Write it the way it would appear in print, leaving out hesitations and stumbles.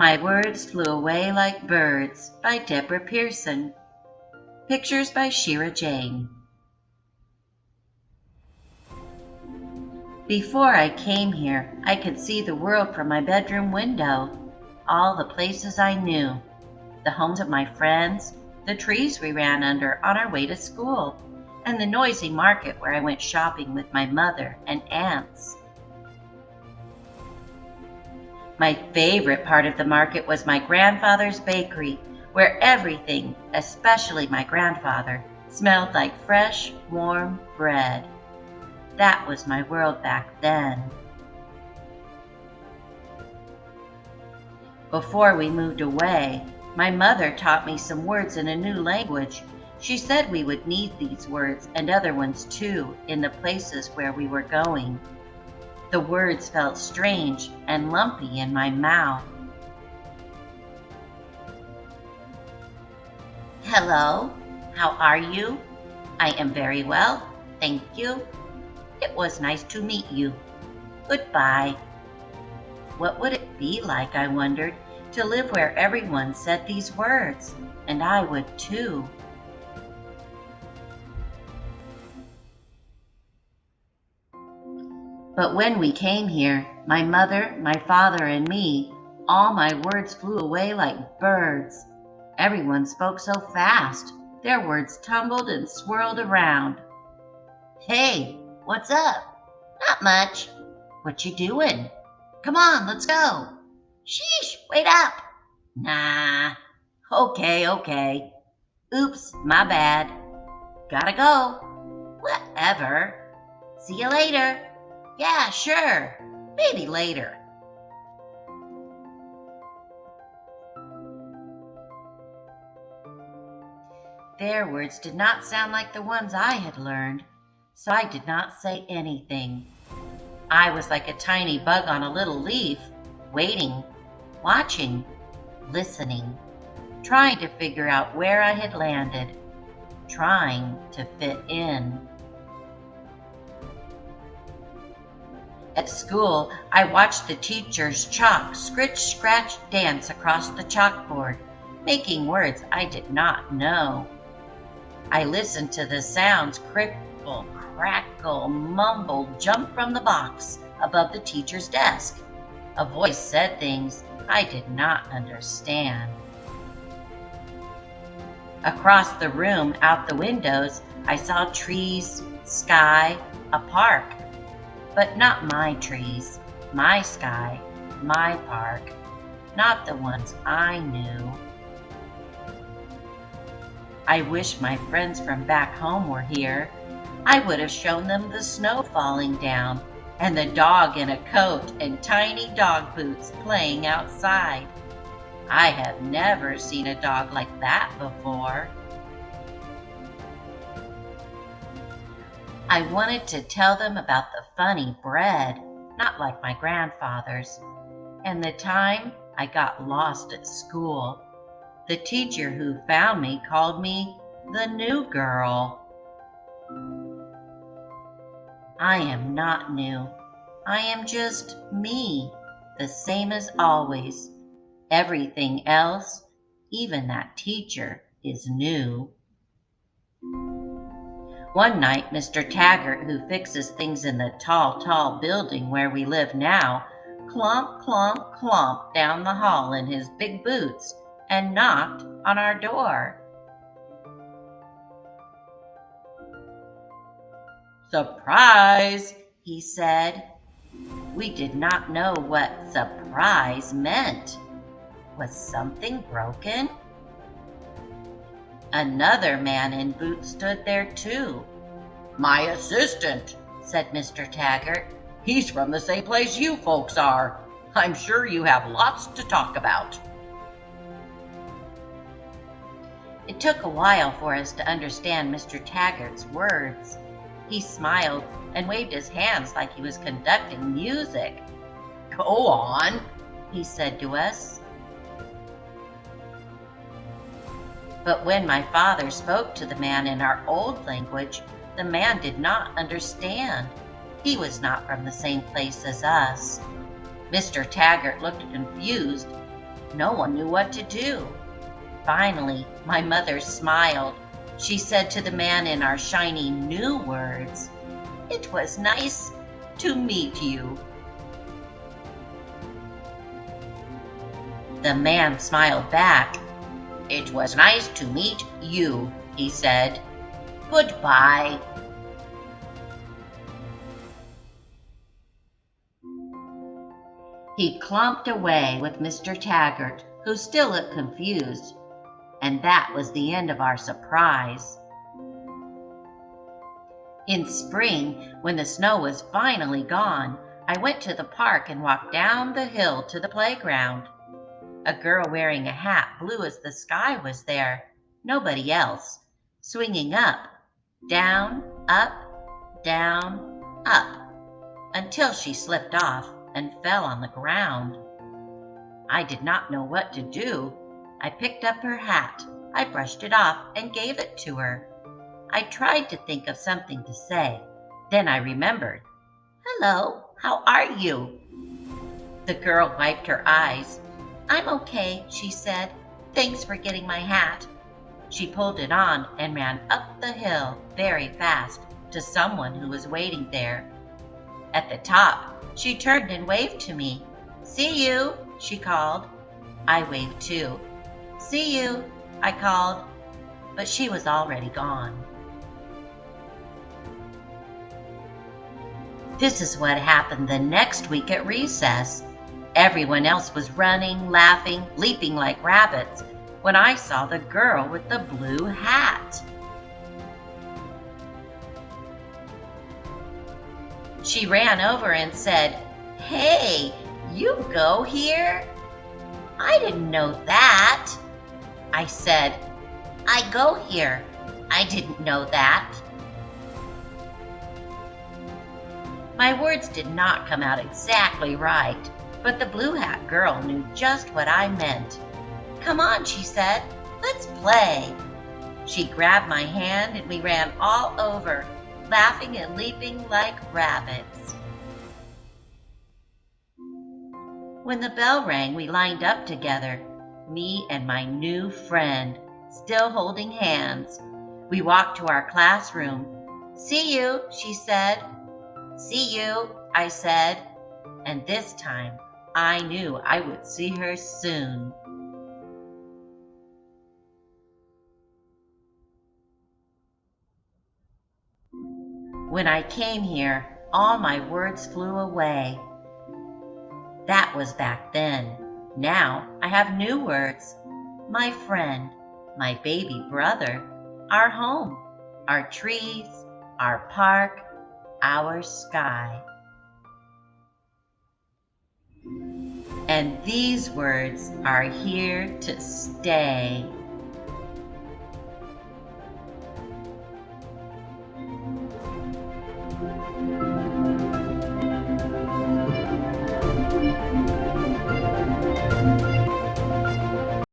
My Words Flew Away Like Birds by Debora Pearson. Pictures by Shira Jane. Before I came here, I could see the world from my bedroom window, all the places I knew, the homes of my friends, the trees we ran under on our way to school, and the noisy market where I went shopping with my mother and aunts. My favorite part of the market was my grandfather's bakery, where everything, especially my grandfather, smelled like fresh, warm bread. That was my world back then. Before we moved away, my mother taught me some words in a new language. She said we would need these words and other ones too in the places where we were going. The words felt strange and lumpy in my mouth. Hello, how are you? I am very well, thank you. It was nice to meet you. Goodbye. What would it be like, I wondered, to live where everyone said these words, and I would too. But when we came here, my mother, my father, and me, all my words flew away like birds. Everyone spoke so fast, their words tumbled and swirled around. Hey, what's up? Not much. What you doing? Come on, let's go. Sheesh, wait up. Nah. Okay. Oops, my bad. Gotta go. Whatever. See you later. Yeah, sure. Maybe later. Their words did not sound like the ones I had learned, so I did not say anything. I was like a tiny bug on a little leaf, waiting, watching, listening, trying to figure out where I had landed, trying to fit in. At school, I watched the teacher's chalk scritch-scratch dance across the chalkboard, making words I did not know. I listened to the sounds cripple, crackle, mumble, jump from the box above the teacher's desk. A voice said things I did not understand. Across the room, out the windows, I saw trees, sky, a park. But not my trees, my sky, my park, not the ones I knew. I wish my friends from back home were here. I would have shown them the snow falling down and the dog in a coat and tiny dog boots playing outside. I have never seen a dog like that before. I wanted to tell them about the funny bread, not like my grandfather's, and the time I got lost at school. The teacher who found me called me the new girl. I am not new. I am just me, the same as always. Everything else, even that teacher, is new. One night, Mr. Taggart, who fixes things in the tall building where we live now, clomp down the hall in his big boots and knocked on our door. Surprise, he said. We did not know what surprise meant. Was something broken? Another man in boots stood there too. My assistant, said Mr. Taggart. He's from the same place you folks are. I'm sure you have lots to talk about. It took a while for us to understand Mr. Taggart's words. He smiled and waved his hands like he was conducting music. Go on, he said to us. But when my father spoke to the man in our old language, the man did not understand. He was not from the same place as us. Mr. Taggart looked confused No one knew what to do. Finally, my mother smiled. She said to the man in our shiny new words, "It was nice to meet you." The man smiled back. "It was nice to meet you," he said. "Goodbye." He clumped away with Mr. Taggart, who still looked confused, and that was the end of our surprise. In spring, when the snow was finally gone, I went to the park and walked down the hill to the playground. A girl wearing a hat blue as the sky was there, nobody else, swinging up, down, up, until she slipped off and fell on the ground. I did not know what to do. I picked up her hat, I brushed it off and gave it to her. I tried to think of something to say. Then I remembered. "Hello, how are you?" The girl wiped her eyes. "I'm okay," she said. "Thanks for getting my hat." She pulled it on and ran up the hill very fast to someone who was waiting there. At the top, she turned and waved to me. "See you," she called. I waved too. "See you," I called, but she was already gone. This is what happened the next week at recess. Everyone else was running, laughing, leaping like rabbits when I saw the girl with the blue hat. She ran over and said, "Hey, you go here?" "I didn't know that." I said, "I go here. I didn't know that." My words did not come out exactly right, but the blue hat girl knew just what I meant. "Come on," she said, "let's play." She grabbed my hand and we ran all over, laughing and leaping like rabbits. When the bell rang, we lined up together, me and my new friend, still holding hands. We walked to our classroom. "See you," she said. "See you," I said, and this time I knew I would see her soon. When I came here, all my words flew away. That was back then. Now I have new words. My friend, my baby brother, our home, our trees, our park, our sky. And these words are here to stay.